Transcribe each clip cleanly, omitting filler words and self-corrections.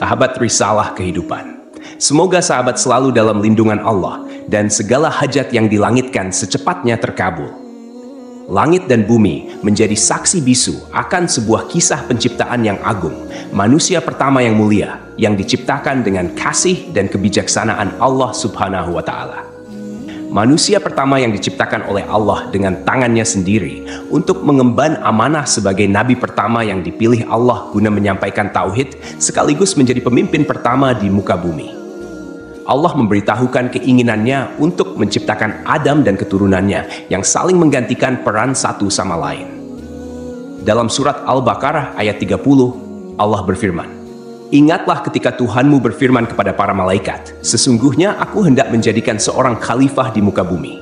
Sahabat risalah kehidupan. Semoga sahabat selalu dalam lindungan Allah dan segala hajat yang dilangitkan secepatnya terkabul. Langit dan bumi menjadi saksi bisu akan sebuah kisah penciptaan yang agung, manusia pertama yang mulia, yang diciptakan dengan kasih dan kebijaksanaan Allah Subhanahu wa Ta'ala. Manusia pertama yang diciptakan oleh Allah dengan tangannya sendiri untuk mengemban amanah sebagai nabi pertama yang dipilih Allah guna menyampaikan tauhid sekaligus menjadi pemimpin pertama di muka bumi. Allah memberitahukan keinginannya untuk menciptakan Adam dan keturunannya yang saling menggantikan peran satu sama lain. Dalam surat Al-Baqarah ayat 30, Allah berfirman, "Ingatlah ketika Tuhanmu berfirman kepada para malaikat, sesungguhnya aku hendak menjadikan seorang khalifah di muka bumi."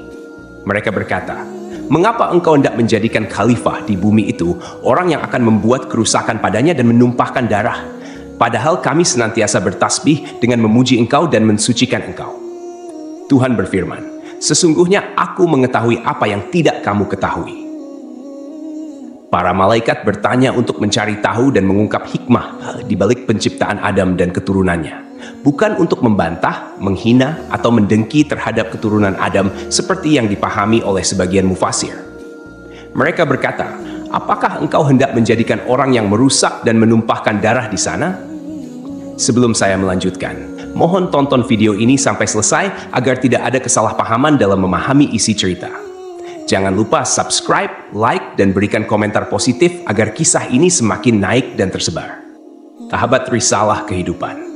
Mereka berkata, "Mengapa engkau hendak menjadikan khalifah di bumi itu orang yang akan membuat kerusakan padanya dan menumpahkan darah? Padahal kami senantiasa bertasbih dengan memuji engkau dan mensucikan engkau." Tuhan berfirman, "Sesungguhnya aku mengetahui apa yang tidak kamu ketahui." Para malaikat bertanya untuk mencari tahu dan mengungkap hikmah di balik penciptaan Adam dan keturunannya. Bukan untuk membantah, menghina, atau mendengki terhadap keturunan Adam seperti yang dipahami oleh sebagian mufasir. Mereka berkata, "Apakah engkau hendak menjadikan orang yang merusak dan menumpahkan darah di sana?" Sebelum saya melanjutkan, mohon tonton video ini sampai selesai agar tidak ada kesalahpahaman dalam memahami isi cerita. Jangan lupa subscribe, like, dan berikan komentar positif agar kisah ini semakin naik dan tersebar. Sahabat risalah kehidupan.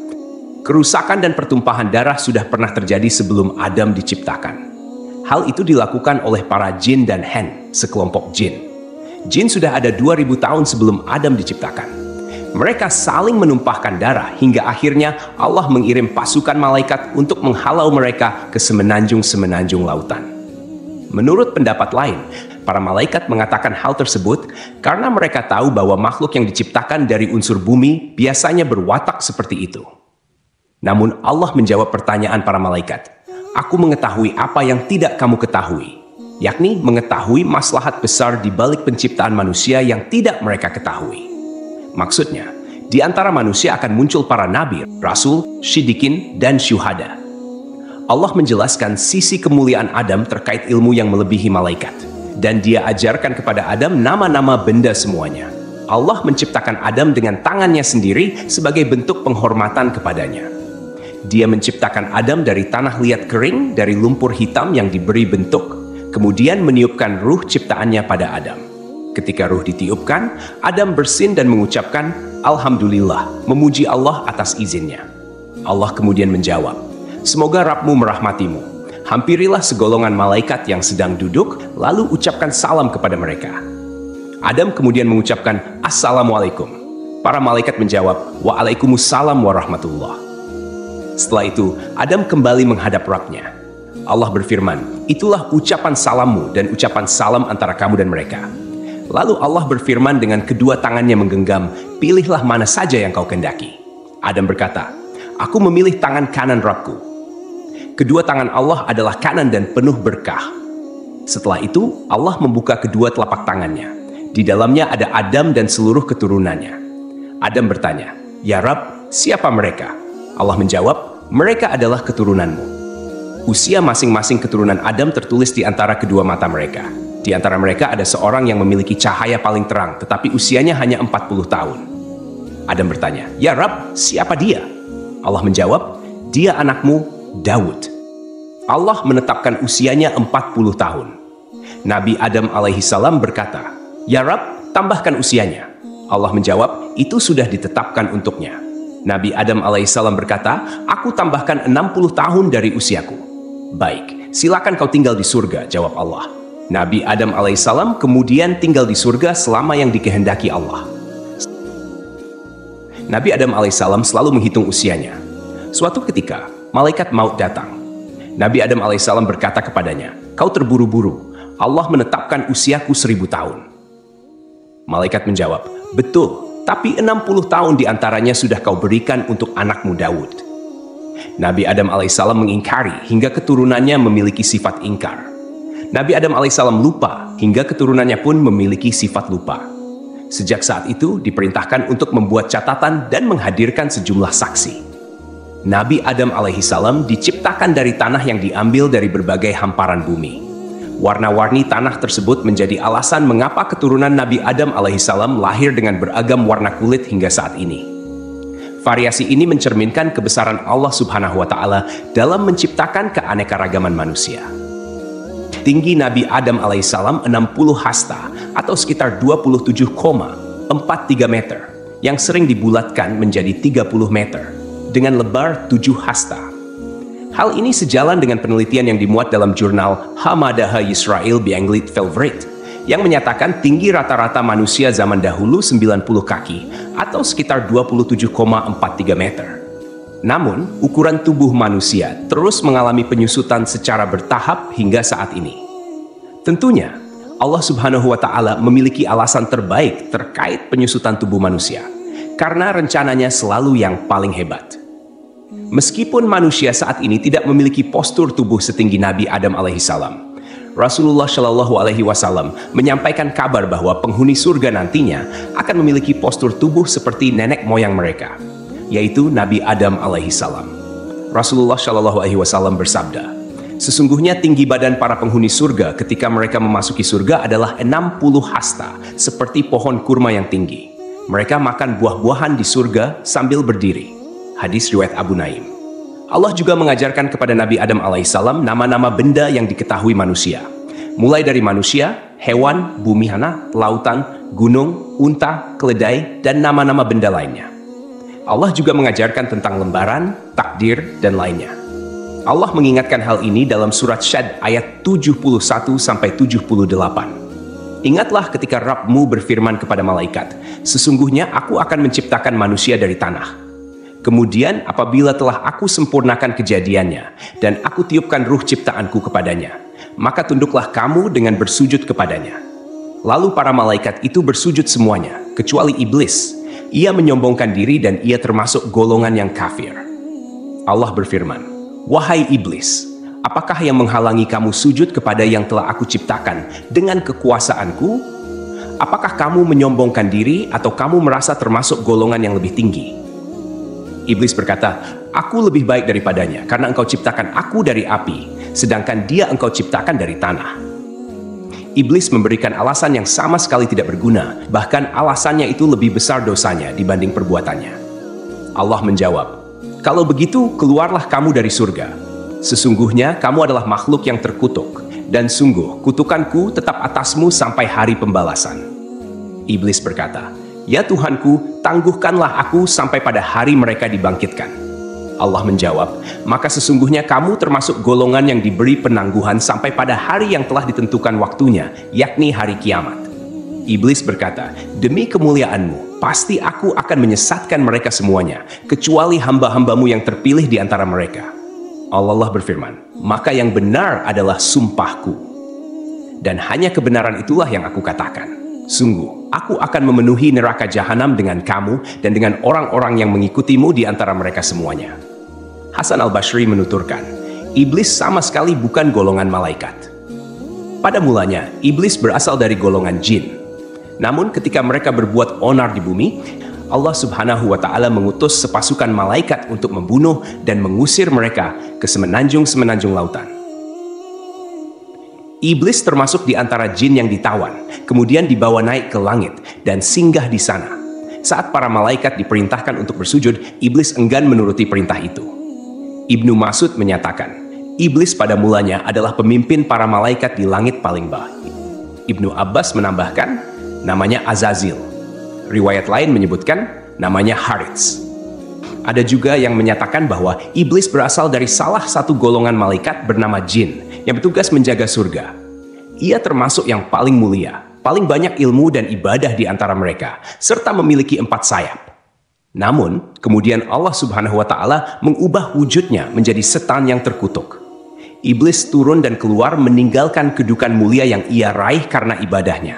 Kerusakan dan pertumpahan darah sudah pernah terjadi sebelum Adam diciptakan. Hal itu dilakukan oleh para jin dan hen, sekelompok jin. Jin sudah ada 2000 tahun sebelum Adam diciptakan. Mereka saling menumpahkan darah hingga akhirnya Allah mengirim pasukan malaikat untuk menghalau mereka ke semenanjung-semenanjung lautan. Menurut pendapat lain, para malaikat mengatakan hal tersebut karena mereka tahu bahwa makhluk yang diciptakan dari unsur bumi biasanya berwatak seperti itu. Namun Allah menjawab pertanyaan para malaikat, "Aku mengetahui apa yang tidak kamu ketahui," yakni mengetahui maslahat besar di balik penciptaan manusia yang tidak mereka ketahui. Maksudnya, di antara manusia akan muncul para nabi, rasul, siddiqin, dan syuhada. Allah menjelaskan sisi kemuliaan Adam terkait ilmu yang melebihi malaikat. Dan dia ajarkan kepada Adam nama-nama benda semuanya. Allah menciptakan Adam dengan tangannya sendiri sebagai bentuk penghormatan kepadanya. Dia menciptakan Adam dari tanah liat kering, dari lumpur hitam yang diberi bentuk, kemudian meniupkan ruh ciptaannya pada Adam. Ketika ruh ditiupkan, Adam bersin dan mengucapkan, "Alhamdulillah," memuji Allah atas izinnya. Allah kemudian menjawab, "Semoga Rabbmu merahmatimu. Hampirilah segolongan malaikat yang sedang duduk, lalu ucapkan salam kepada mereka." Adam kemudian mengucapkan, "Assalamualaikum." Para malaikat menjawab, "Waalaikumsalam warahmatullah." Setelah itu, Adam kembali menghadap Rabbnya. Allah berfirman, "Itulah ucapan salammu dan ucapan salam antara kamu dan mereka." Lalu Allah berfirman dengan kedua tangannya menggenggam, "Pilihlah mana saja yang kau kehendaki." Adam berkata, "Aku memilih tangan kanan Rabbku." Kedua tangan Allah adalah kanan dan penuh berkah. Setelah itu, Allah membuka kedua telapak tangannya. Di dalamnya ada Adam dan seluruh keturunannya. Adam bertanya, "Ya Rabb, siapa mereka?" Allah menjawab, "Mereka adalah keturunanmu." Usia masing-masing keturunan Adam tertulis di antara kedua mata mereka. Di antara mereka ada seorang yang memiliki cahaya paling terang, tetapi usianya hanya 40 tahun. Adam bertanya, "Ya Rabb, siapa dia?" Allah menjawab, "Dia anakmu, Daud." Allah menetapkan usianya 40 tahun. Nabi Adam alaihissalam berkata, "Ya Rabb, tambahkan usianya." Allah menjawab, "Itu sudah ditetapkan untuknya." Nabi Adam alaihissalam berkata, "Aku tambahkan 60 tahun dari usiaku." "Baik, silakan kau tinggal di surga," jawab Allah. Nabi Adam alaihissalam kemudian tinggal di surga selama yang dikehendaki Allah. Nabi Adam alaihissalam selalu menghitung usianya. Suatu ketika, malaikat maut datang. Nabi Adam alaihissalam berkata kepadanya, "Kau terburu-buru, Allah menetapkan usiaku 1000 tahun. Malaikat menjawab, "Betul, tapi 60 tahun diantaranya sudah kau berikan untuk anakmu Daud." Nabi Adam alaihissalam mengingkari hingga keturunannya memiliki sifat ingkar. Nabi Adam alaihissalam lupa hingga keturunannya pun memiliki sifat lupa. Sejak saat itu diperintahkan untuk membuat catatan dan menghadirkan sejumlah saksi. Nabi Adam alaihissalam diciptakan dari tanah yang diambil dari berbagai hamparan bumi. Warna-warni tanah tersebut menjadi alasan mengapa keturunan Nabi Adam alaihissalam lahir dengan beragam warna kulit hingga saat ini. Variasi ini mencerminkan kebesaran Allah Subhanahu wa Ta'ala dalam menciptakan keanekaragaman manusia. Tinggi Nabi Adam alaihissalam 60 hasta atau sekitar 27,43 meter yang sering dibulatkan menjadi 30 meter dengan lebar 7 hasta. Hal ini sejalan dengan penelitian yang dimuat dalam jurnal Hamadaha Yisrael Beanglit Velvret yang menyatakan tinggi rata-rata manusia zaman dahulu 90 kaki atau sekitar 27,43 meter. Namun, ukuran tubuh manusia terus mengalami penyusutan secara bertahap hingga saat ini. Tentunya, Allah Subhanahu wa Ta'ala memiliki alasan terbaik terkait penyusutan tubuh manusia, karena rencananya selalu yang paling hebat. Meskipun manusia saat ini tidak memiliki postur tubuh setinggi Nabi Adam alaihissalam, Rasulullah Shallallahu alaihi wasallam menyampaikan kabar bahwa penghuni surga nantinya akan memiliki postur tubuh seperti nenek moyang mereka, yaitu Nabi Adam alaihissalam. Rasulullah Shallallahu alaihi wasallam bersabda, "Sesungguhnya tinggi badan para penghuni surga ketika mereka memasuki surga adalah 60 hasta, seperti pohon kurma yang tinggi. Mereka makan buah-buahan di surga sambil berdiri." Hadis riwayat Abu Naim. Allah juga mengajarkan kepada Nabi Adam alaihissalam nama-nama benda yang diketahui manusia, mulai dari manusia, hewan, bumi hana, lautan, gunung, unta, keledai, dan nama-nama benda lainnya. Allah juga mengajarkan tentang lembaran, takdir, dan lainnya. Allah mengingatkan hal ini dalam surat Syad ayat 71-78. Ingatlah ketika Rabb-mu berfirman kepada malaikat, "Sesungguhnya aku akan menciptakan manusia dari tanah. Kemudian apabila telah aku sempurnakan kejadiannya, dan aku tiupkan ruh ciptaanku kepadanya, maka tunduklah kamu dengan bersujud kepadanya." Lalu para malaikat itu bersujud semuanya, kecuali iblis. Ia menyombongkan diri dan ia termasuk golongan yang kafir. Allah berfirman, "Wahai iblis, apakah yang menghalangi kamu sujud kepada yang telah aku ciptakan dengan kekuasaanku? Apakah kamu menyombongkan diri atau kamu merasa termasuk golongan yang lebih tinggi?" Iblis berkata, "Aku lebih baik daripadanya karena engkau ciptakan aku dari api, sedangkan dia engkau ciptakan dari tanah." Iblis memberikan alasan yang sama sekali tidak berguna, bahkan alasannya itu lebih besar dosanya dibanding perbuatannya. Allah menjawab, "Kalau begitu, keluarlah kamu dari surga. Sesungguhnya kamu adalah makhluk yang terkutuk, dan sungguh kutukanku tetap atasmu sampai hari pembalasan." Iblis berkata, "Ya Tuhanku, tangguhkanlah aku sampai pada hari mereka dibangkitkan." Allah menjawab, "Maka sesungguhnya kamu termasuk golongan yang diberi penangguhan sampai pada hari yang telah ditentukan waktunya, yakni hari kiamat." Iblis berkata, "Demi kemuliaanmu, pasti aku akan menyesatkan mereka semuanya, kecuali hamba-hambamu yang terpilih di antara mereka." Allah berfirman, "Maka yang benar adalah sumpahku. Dan hanya kebenaran itulah yang aku katakan. Sungguh, aku akan memenuhi neraka jahanam dengan kamu dan dengan orang-orang yang mengikutimu di antara mereka semuanya." Hasan al-Basri menuturkan, iblis sama sekali bukan golongan malaikat. Pada mulanya, iblis berasal dari golongan jin. Namun ketika mereka berbuat onar di bumi, Allah Subhanahu wa Ta'ala mengutus sepasukan malaikat untuk membunuh dan mengusir mereka ke semenanjung-semenanjung lautan. Iblis termasuk di antara jin yang ditawan, kemudian dibawa naik ke langit dan singgah di sana. Saat para malaikat diperintahkan untuk bersujud, iblis enggan menuruti perintah itu. Ibnu Mas'ud menyatakan, iblis pada mulanya adalah pemimpin para malaikat di langit paling bawah. Ibnu Abbas menambahkan, namanya Azazil. Riwayat lain menyebutkan, namanya Harits. Ada juga yang menyatakan bahwa iblis berasal dari salah satu golongan malaikat bernama jin, yang bertugas menjaga surga. Ia termasuk yang paling mulia, paling banyak ilmu dan ibadah di antara mereka, serta memiliki 4 sayap. Namun, kemudian Allah Subhanahu wa Ta'ala mengubah wujudnya menjadi setan yang terkutuk. Iblis turun dan keluar meninggalkan kedudukan mulia yang ia raih karena ibadahnya,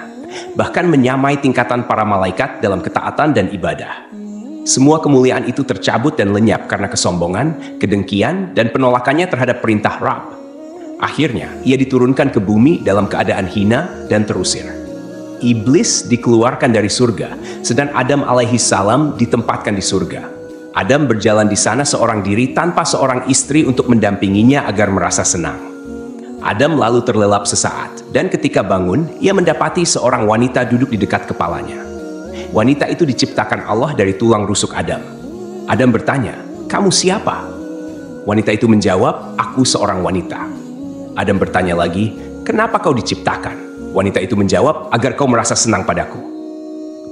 bahkan menyamai tingkatan para malaikat dalam ketaatan dan ibadah. Semua kemuliaan itu tercabut dan lenyap karena kesombongan, kedengkian, dan penolakannya terhadap perintah Rabb. Akhirnya, ia diturunkan ke bumi dalam keadaan hina dan terusir. Iblis dikeluarkan dari surga, sedang Adam alaihi salam ditempatkan di surga. Adam berjalan di sana seorang diri tanpa seorang istri untuk mendampinginya agar merasa senang. Adam lalu terlelap sesaat, dan ketika bangun, ia mendapati seorang wanita duduk di dekat kepalanya. Wanita itu diciptakan Allah dari tulang rusuk Adam. Adam bertanya, "Kamu siapa?" Wanita itu menjawab, "Aku seorang wanita." Adam bertanya lagi, "Kenapa kau diciptakan?" Wanita itu menjawab, "Agar kau merasa senang padaku."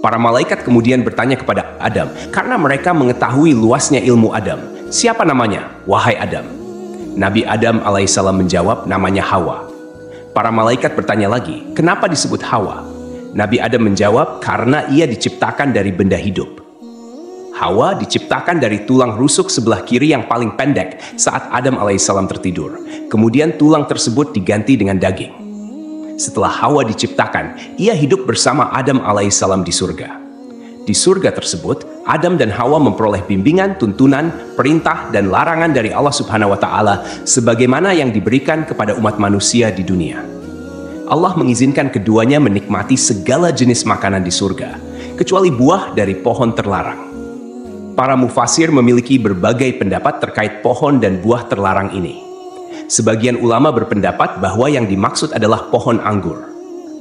Para malaikat kemudian bertanya kepada Adam, karena mereka mengetahui luasnya ilmu Adam. "Siapa namanya, wahai Adam?" Nabi Adam alaihissalam menjawab, "Namanya Hawa." Para malaikat bertanya lagi, "Kenapa disebut Hawa?" Nabi Adam menjawab, "Karena ia diciptakan dari benda hidup." Hawa diciptakan dari tulang rusuk sebelah kiri yang paling pendek saat Adam alaihissalam tertidur. Kemudian tulang tersebut diganti dengan daging. Setelah Hawa diciptakan, ia hidup bersama Adam alaihissalam di surga. Di surga tersebut, Adam dan Hawa memperoleh bimbingan, tuntunan, perintah, dan larangan dari Allah Subhanahu wa Ta'ala sebagaimana yang diberikan kepada umat manusia di dunia. Allah mengizinkan keduanya menikmati segala jenis makanan di surga, kecuali buah dari pohon terlarang. Para mufasir memiliki berbagai pendapat terkait pohon dan buah terlarang ini. Sebagian ulama berpendapat bahwa yang dimaksud adalah pohon anggur.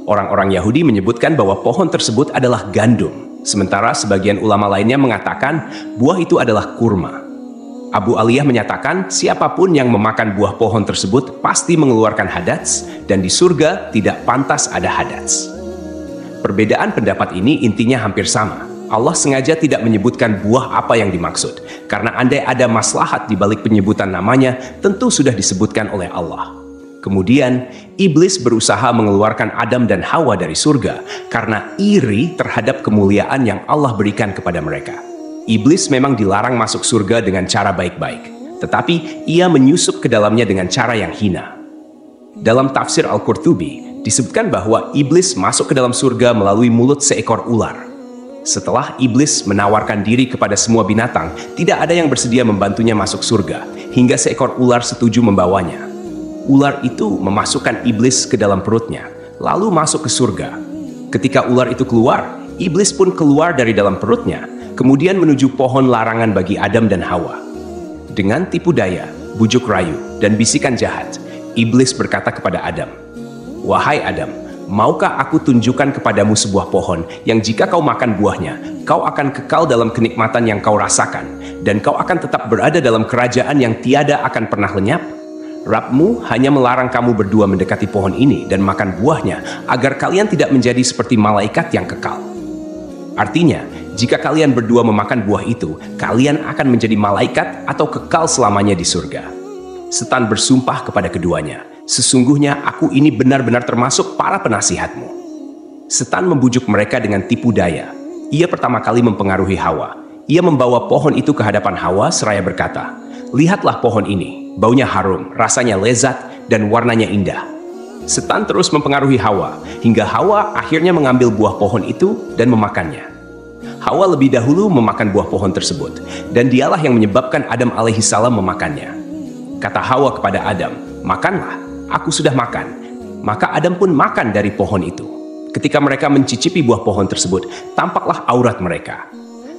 Orang-orang Yahudi menyebutkan bahwa pohon tersebut adalah gandum, sementara sebagian ulama lainnya mengatakan buah itu adalah kurma. Abu Aliyah menyatakan siapapun yang memakan buah pohon tersebut pasti mengeluarkan hadats, dan di surga tidak pantas ada hadats. Perbedaan pendapat ini intinya hampir sama. Allah sengaja tidak menyebutkan buah apa yang dimaksud, karena andai ada maslahat di balik penyebutan namanya, tentu sudah disebutkan oleh Allah. Kemudian, iblis berusaha mengeluarkan Adam dan Hawa dari surga karena iri terhadap kemuliaan yang Allah berikan kepada mereka. Iblis memang dilarang masuk surga dengan cara baik-baik, tetapi ia menyusup ke dalamnya dengan cara yang hina. Dalam tafsir Al-Qurtubi, disebutkan bahwa iblis masuk ke dalam surga melalui mulut seekor ular. Setelah iblis menawarkan diri kepada semua binatang, tidak ada yang bersedia membantunya masuk surga, hingga seekor ular setuju membawanya. Ular itu memasukkan iblis ke dalam perutnya, lalu masuk ke surga. Ketika ular itu keluar, iblis pun keluar dari dalam perutnya, kemudian menuju pohon larangan bagi Adam dan Hawa. Dengan tipu daya, bujuk rayu, dan bisikan jahat, iblis berkata kepada Adam, "Wahai Adam, maukah aku tunjukkan kepadamu sebuah pohon yang jika kau makan buahnya, kau akan kekal dalam kenikmatan yang kau rasakan, dan kau akan tetap berada dalam kerajaan yang tiada akan pernah lenyap? Rabbmu hanya melarang kamu berdua mendekati pohon ini dan makan buahnya, agar kalian tidak menjadi seperti malaikat yang kekal." Artinya, jika kalian berdua memakan buah itu, kalian akan menjadi malaikat atau kekal selamanya di surga. Setan bersumpah kepada keduanya, "Sesungguhnya aku ini benar-benar termasuk para penasihatmu." Setan membujuk mereka dengan tipu daya. Ia pertama kali mempengaruhi Hawa. Ia membawa pohon itu ke hadapan Hawa seraya berkata, "Lihatlah pohon ini, baunya harum, rasanya lezat, dan warnanya indah." Setan terus mempengaruhi Hawa, hingga Hawa akhirnya mengambil buah pohon itu dan memakannya. Hawa lebih dahulu memakan buah pohon tersebut, dan dialah yang menyebabkan Adam alaihissalam memakannya. Kata Hawa kepada Adam, "Makanlah, aku sudah makan." Maka Adam pun makan dari pohon itu. Ketika mereka mencicipi buah pohon tersebut, tampaklah aurat mereka.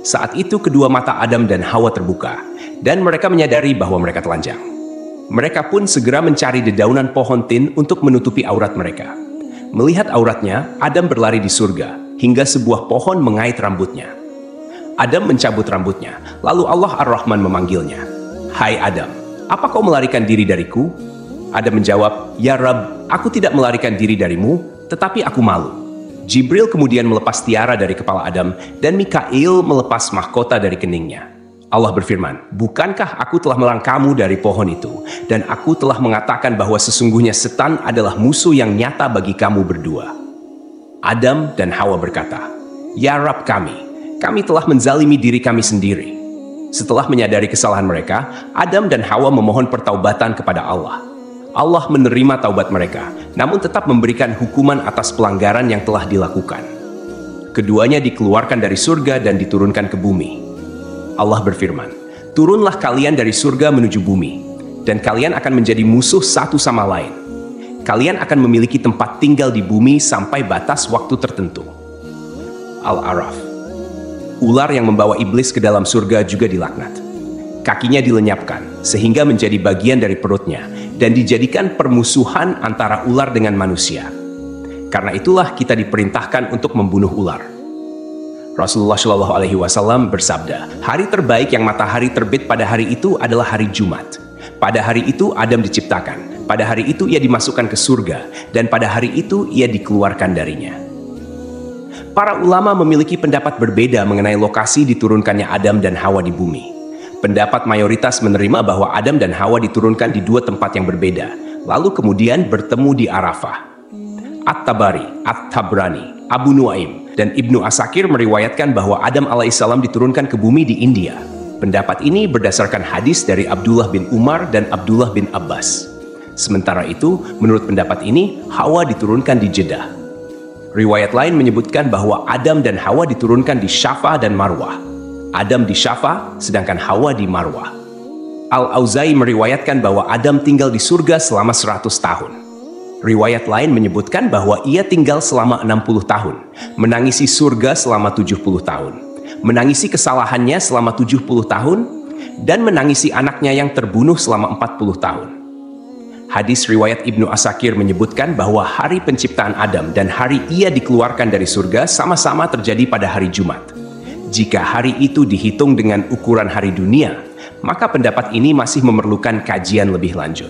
Saat itu kedua mata Adam dan Hawa terbuka, dan mereka menyadari bahwa mereka telanjang. Mereka pun segera mencari dedaunan pohon tin untuk menutupi aurat mereka. Melihat auratnya, Adam berlari di surga, hingga sebuah pohon mengait rambutnya. Adam mencabut rambutnya, lalu Allah Ar-Rahman memanggilnya, "Hai Adam, apa kau melarikan diri dariku?" Adam menjawab, "Ya Rabb, aku tidak melarikan diri darimu, tetapi aku malu." Jibril kemudian melepas tiara dari kepala Adam, dan Mikail melepas mahkota dari keningnya. Allah berfirman, "Bukankah aku telah melarang kamu dari pohon itu, dan aku telah mengatakan bahwa sesungguhnya setan adalah musuh yang nyata bagi kamu berdua?" Adam dan Hawa berkata, "Ya Rabb kami telah menzalimi diri kami sendiri." Setelah menyadari kesalahan mereka, Adam dan Hawa memohon pertaubatan kepada Allah. Allah menerima taubat mereka, namun tetap memberikan hukuman atas pelanggaran yang telah dilakukan. Keduanya dikeluarkan dari surga dan diturunkan ke bumi. Allah berfirman, "Turunlah kalian dari surga menuju bumi, dan kalian akan menjadi musuh satu sama lain. Kalian akan memiliki tempat tinggal di bumi sampai batas waktu tertentu. Al-A'raf. Ular yang membawa iblis ke dalam surga juga dilaknat. Kakinya dilenyapkan sehingga menjadi bagian dari perutnya dan dijadikan permusuhan antara ular dengan manusia. Karena itulah kita diperintahkan untuk membunuh ular. Rasulullah Shallallahu Alaihi Wasallam bersabda, hari terbaik yang matahari terbit pada hari itu adalah hari Jumat. Pada hari itu Adam diciptakan, pada hari itu ia dimasukkan ke surga, dan pada hari itu ia dikeluarkan darinya. Para ulama memiliki pendapat berbeda mengenai lokasi diturunkannya Adam dan Hawa di bumi. Pendapat mayoritas menerima bahwa Adam dan Hawa diturunkan di dua tempat yang berbeda, lalu kemudian bertemu di Arafah. At-Tabari, At-Tabrani, Abu Nuaim, dan Ibnu Asakir meriwayatkan bahwa Adam alaihissalam diturunkan ke bumi di India. Pendapat ini berdasarkan hadis dari Abdullah bin Umar dan Abdullah bin Abbas. Sementara itu, menurut pendapat ini, Hawa diturunkan di Jeddah. Riwayat lain menyebutkan bahwa Adam dan Hawa diturunkan di Syafa dan Marwah. Adam di Syafa, sedangkan Hawa di Marwah. Al-Auza'i meriwayatkan bahwa Adam tinggal di surga selama 100 tahun. Riwayat lain menyebutkan bahwa ia tinggal selama 60 tahun, menangisi surga selama 70 tahun, menangisi kesalahannya selama 70 tahun, dan menangisi anaknya yang terbunuh selama 40 tahun. Hadis riwayat Ibnu Asakir menyebutkan bahwa hari penciptaan Adam dan hari ia dikeluarkan dari surga sama-sama terjadi pada hari Jumat. Jika hari itu dihitung dengan ukuran hari dunia, maka pendapat ini masih memerlukan kajian lebih lanjut.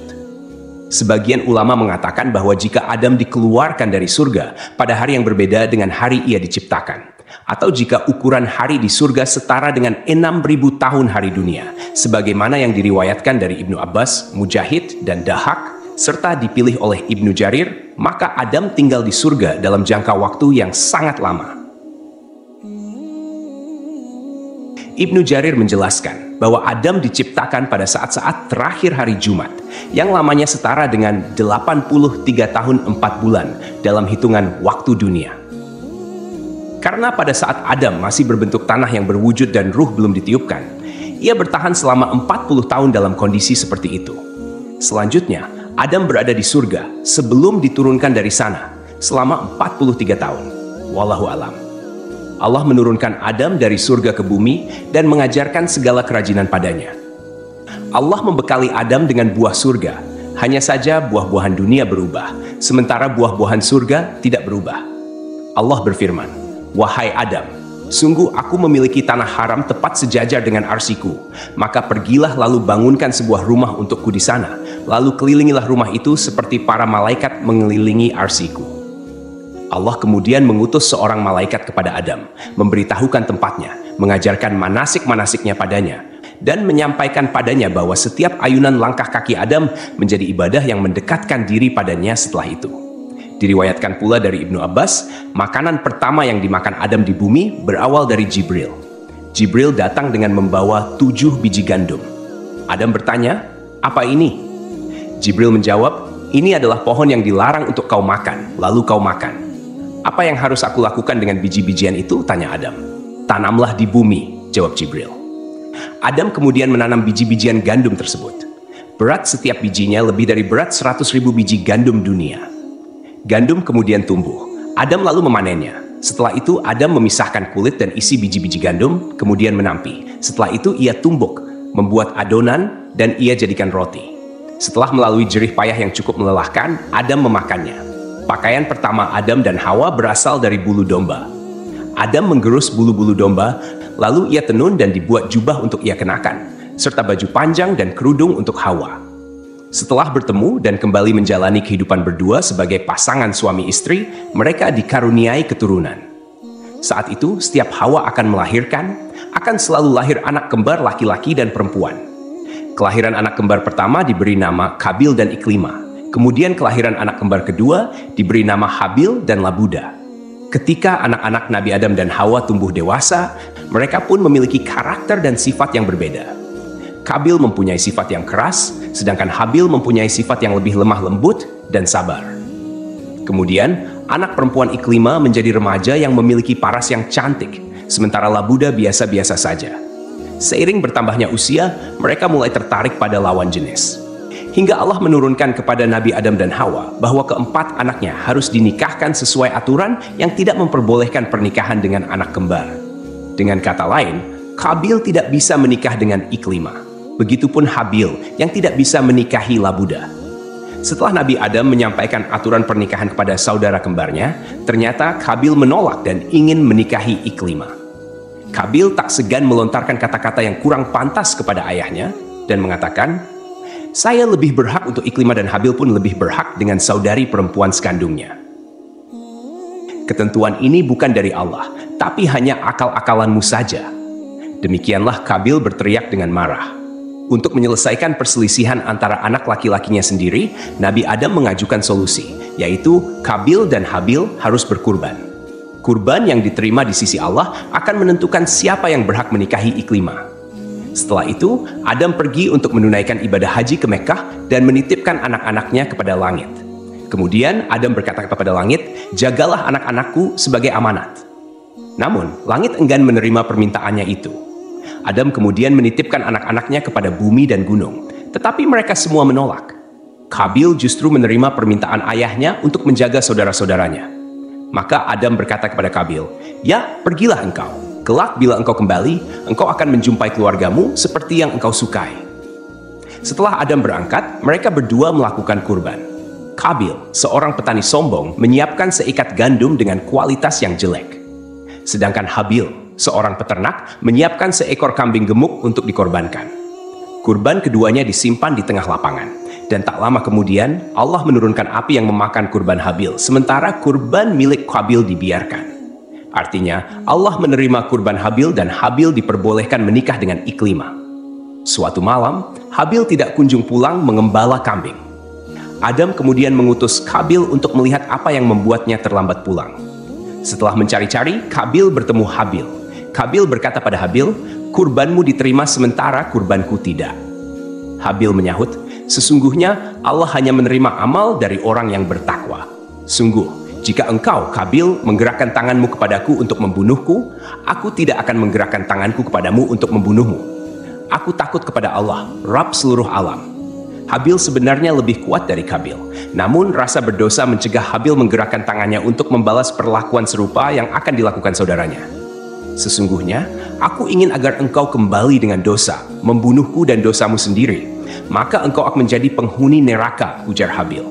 Sebagian ulama mengatakan bahwa jika Adam dikeluarkan dari surga pada hari yang berbeda dengan hari ia diciptakan, atau jika ukuran hari di surga setara dengan 6.000 tahun hari dunia, sebagaimana yang diriwayatkan dari Ibnu Abbas, Mujahid, dan Dahak, serta dipilih oleh Ibnu Jarir, maka Adam tinggal di surga dalam jangka waktu yang sangat lama. Ibnu Jarir menjelaskan bahwa Adam diciptakan pada saat-saat terakhir hari Jumat, yang lamanya setara dengan 83 tahun 4 bulan dalam hitungan waktu dunia. Karena pada saat Adam masih berbentuk tanah yang berwujud dan ruh belum ditiupkan, ia bertahan selama 40 tahun dalam kondisi seperti itu. Selanjutnya, Adam berada di surga sebelum diturunkan dari sana selama 43 tahun. Wallahu alam. Allah menurunkan Adam dari surga ke bumi dan mengajarkan segala kerajinan padanya. Allah membekali Adam dengan buah surga, hanya saja buah-buahan dunia berubah, sementara buah-buahan surga tidak berubah. Allah berfirman, "Wahai Adam, sungguh aku memiliki tanah haram tepat sejajar dengan arsiku, maka pergilah lalu bangunkan sebuah rumah untukku di sana, lalu kelilingilah rumah itu seperti para malaikat mengelilingi arsiku." Allah kemudian mengutus seorang malaikat kepada Adam, memberitahukan tempatnya, mengajarkan manasik-manasiknya padanya, dan menyampaikan padanya bahwa setiap ayunan langkah kaki Adam menjadi ibadah yang mendekatkan diri padanya setelah itu. Diriwayatkan pula dari Ibnu Abbas, makanan pertama yang dimakan Adam di bumi berawal dari Jibril. Jibril datang dengan membawa 7 biji gandum. Adam bertanya, "Apa ini?" Jibril menjawab, "Ini adalah pohon yang dilarang untuk kau makan, lalu kau makan." "Apa yang harus aku lakukan dengan biji-bijian itu?" tanya Adam. "Tanamlah di bumi," jawab Jibril. Adam kemudian menanam biji-bijian gandum tersebut. Berat setiap bijinya lebih dari berat 100.000 biji gandum dunia. Gandum kemudian tumbuh. Adam lalu memanennya. Setelah itu Adam memisahkan kulit dan isi biji-biji gandum, kemudian menampi. Setelah itu ia tumbuk, membuat adonan, dan ia jadikan roti. Setelah melalui jerih payah yang cukup melelahkan, Adam memakannya. Pakaian pertama Adam dan Hawa berasal dari bulu domba. Adam menggerus bulu-bulu domba, lalu ia tenun dan dibuat jubah untuk ia kenakan, serta baju panjang dan kerudung untuk Hawa. Setelah bertemu dan kembali menjalani kehidupan berdua sebagai pasangan suami istri, mereka dikaruniai keturunan. Saat itu, setiap Hawa akan melahirkan, akan selalu lahir anak kembar laki-laki dan perempuan. Kelahiran anak kembar pertama diberi nama Kabil dan Iklima. Kemudian kelahiran anak kembar kedua diberi nama Habil dan Labuda. Ketika anak-anak Nabi Adam dan Hawa tumbuh dewasa, mereka pun memiliki karakter dan sifat yang berbeda. Kabil mempunyai sifat yang keras, sedangkan Habil mempunyai sifat yang lebih lemah lembut dan sabar. Kemudian, anak perempuan Iklima menjadi remaja yang memiliki paras yang cantik, sementara Labuda biasa-biasa saja. Seiring bertambahnya usia, mereka mulai tertarik pada lawan jenis. hingga Allah menurunkan kepada Nabi Adam dan Hawa bahwa keempat anaknya harus dinikahkan sesuai aturan yang tidak memperbolehkan pernikahan dengan anak kembar. Dengan kata lain, Qabil tidak bisa menikah dengan Iklimah. Begitupun Habil yang tidak bisa menikahi Labuda. Setelah Nabi Adam menyampaikan aturan pernikahan kepada saudara kembarnya, ternyata Qabil menolak dan ingin menikahi Iklimah. Qabil tak segan melontarkan kata-kata yang kurang pantas kepada ayahnya dan mengatakan, "Saya lebih berhak untuk Iklimah dan Habil pun lebih berhak dengan saudari perempuan sekandungnya." Ketentuan ini bukan dari Allah, tapi hanya akal-akalanmu saja. Demikianlah Qabil berteriak dengan marah. Untuk menyelesaikan perselisihan antara anak laki-lakinya sendiri, Nabi Adam mengajukan solusi, yaitu Qabil dan Habil harus berkurban. Kurban yang diterima di sisi Allah akan menentukan siapa yang berhak menikahi Iklimah. Setelah itu, Adam pergi untuk menunaikan ibadah haji ke Mekkah dan menitipkan anak-anaknya kepada langit. Kemudian Adam berkata kepada langit, "Jagalah anak-anakku sebagai amanat." Namun, langit enggan menerima permintaannya itu. Adam kemudian menitipkan anak-anaknya kepada bumi dan gunung, tetapi mereka semua menolak. Qabil justru menerima permintaan ayahnya untuk menjaga saudara-saudaranya. Maka Adam berkata kepada Qabil, "Ya, pergilah engkau. Kelak bila engkau kembali, engkau akan menjumpai keluargamu seperti yang engkau sukai." Setelah Adam berangkat, mereka berdua melakukan kurban. Qabil, seorang petani sombong, menyiapkan seikat gandum dengan kualitas yang jelek. Sedangkan Habil, seorang peternak, menyiapkan seekor kambing gemuk untuk dikorbankan. Kurban keduanya disimpan di tengah lapangan. Dan tak lama kemudian, Allah menurunkan api yang memakan kurban Habil, sementara kurban milik Qabil dibiarkan. Artinya, Allah menerima kurban Habil dan Habil diperbolehkan menikah dengan Iklimah. Suatu malam, Habil tidak kunjung pulang mengembala kambing. Adam kemudian mengutus Qabil untuk melihat apa yang membuatnya terlambat pulang. Setelah mencari-cari, Qabil bertemu Habil. Qabil berkata pada Habil, "Kurbanmu diterima sementara kurbanku tidak." Habil menyahut, "Sesungguhnya Allah hanya menerima amal dari orang yang bertakwa. Sungguh, jika engkau, Qabil, menggerakkan tanganmu kepadaku untuk membunuhku, aku tidak akan menggerakkan tanganku kepadamu untuk membunuhmu. Aku takut kepada Allah, Rabb seluruh alam." Habil sebenarnya lebih kuat dari Qabil. Namun rasa berdosa mencegah Habil menggerakkan tangannya untuk membalas perlakuan serupa yang akan dilakukan saudaranya. "Sesungguhnya, aku ingin agar engkau kembali dengan dosa, membunuhku dan dosamu sendiri. Maka engkau akan menjadi penghuni neraka," ujar Habil.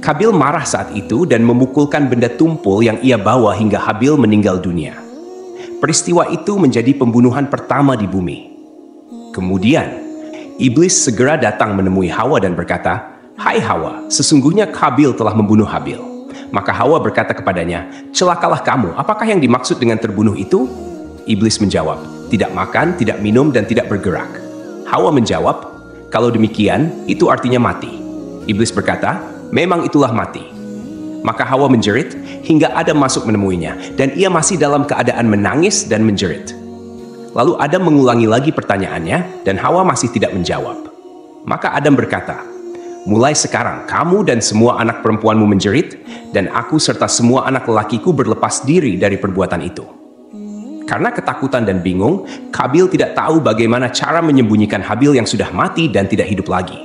Qabil marah saat itu dan memukulkan benda tumpul yang ia bawa hingga Habil meninggal dunia. Peristiwa itu menjadi pembunuhan pertama di bumi. Kemudian, Iblis segera datang menemui Hawa dan berkata, "Hai Hawa, sesungguhnya Qabil telah membunuh Habil." Maka Hawa berkata kepadanya, "Celakalah kamu, apakah yang dimaksud dengan terbunuh itu?" Iblis menjawab, "Tidak makan, tidak minum, dan tidak bergerak." Hawa menjawab, "Kalau demikian, itu artinya mati." Iblis berkata, "Memang itulah mati." Maka Hawa menjerit hingga Adam masuk menemuinya, dan ia masih dalam keadaan menangis dan menjerit. Lalu Adam mengulangi lagi pertanyaannya, dan Hawa masih tidak menjawab. Maka Adam berkata, "Mulai sekarang kamu dan semua anak perempuanmu menjerit, dan aku serta semua anak lelakiku berlepas diri dari perbuatan itu." Karena ketakutan dan bingung, Qabil tidak tahu bagaimana cara menyembunyikan Habil yang sudah mati dan tidak hidup lagi.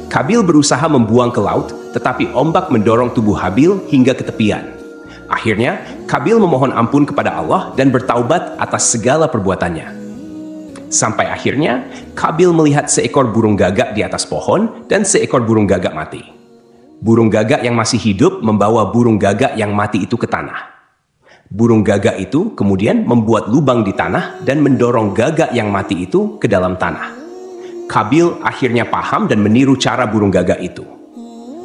Qabil berusaha membuang ke laut, tetapi ombak mendorong tubuh Habil hingga ke tepian. Akhirnya, Qabil memohon ampun kepada Allah dan bertaubat atas segala perbuatannya. Sampai akhirnya, Qabil melihat seekor burung gagak di atas pohon dan seekor burung gagak mati. Burung gagak yang masih hidup membawa burung gagak yang mati itu ke tanah. Burung gagak itu kemudian membuat lubang di tanah dan mendorong gagak yang mati itu ke dalam tanah. Qabil akhirnya paham dan meniru cara burung gagak itu.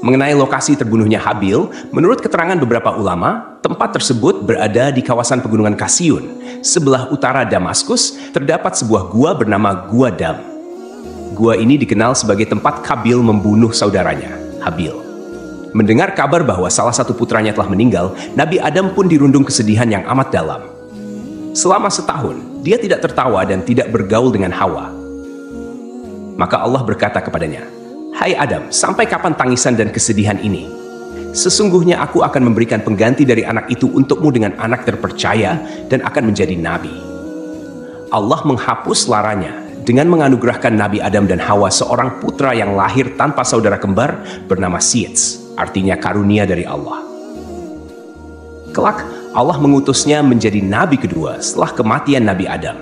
Mengenai lokasi terbunuhnya Habil, menurut keterangan beberapa ulama, tempat tersebut berada di kawasan pegunungan Kasiyun. Sebelah utara Damaskus terdapat sebuah gua bernama Gua Dam. Gua ini dikenal sebagai tempat Qabil membunuh saudaranya, Habil. Mendengar kabar bahwa salah satu putranya telah meninggal, Nabi Adam pun dirundung kesedihan yang amat dalam. Selama setahun, dia tidak tertawa dan tidak bergaul dengan Hawa. Maka Allah berkata kepadanya, "Hai Adam, sampai kapan tangisan dan kesedihan ini? Sesungguhnya aku akan memberikan pengganti dari anak itu untukmu dengan anak terpercaya dan akan menjadi nabi." Allah menghapus laranya dengan menganugerahkan Nabi Adam dan Hawa seorang putra yang lahir tanpa saudara kembar bernama Sits, artinya karunia dari Allah. Kelak, Allah mengutusnya menjadi nabi kedua setelah kematian Nabi Adam.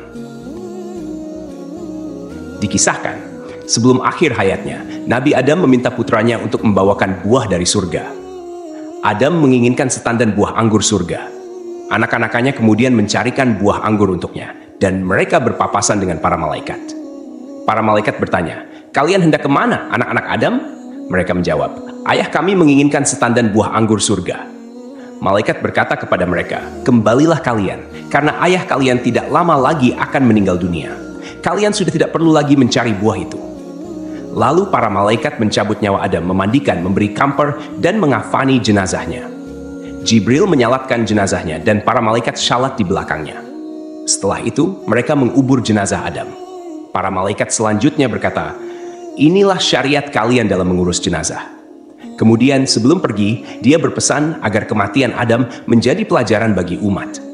Dikisahkan, sebelum akhir hayatnya, Nabi Adam meminta putranya untuk membawakan buah dari surga. Adam menginginkan setandan buah anggur surga. Anak-anakannya kemudian mencarikan buah anggur untuknya, dan mereka berpapasan dengan para malaikat. Para malaikat bertanya, "Kalian hendak kemana, anak-anak Adam?" Mereka menjawab, "Ayah kami menginginkan setandan buah anggur surga." Malaikat berkata kepada mereka, "Kembalilah kalian, karena ayah kalian tidak lama lagi akan meninggal dunia. Kalian sudah tidak perlu lagi mencari buah itu." Lalu para malaikat mencabut nyawa Adam, memandikan, memberi kamper, dan mengafani jenazahnya. Jibril menyalatkan jenazahnya, dan para malaikat salat di belakangnya. Setelah itu, mereka mengubur jenazah Adam. Para malaikat selanjutnya berkata, "Inilah syariat kalian dalam mengurus jenazah." Kemudian sebelum pergi, dia berpesan agar kematian Adam menjadi pelajaran bagi umat.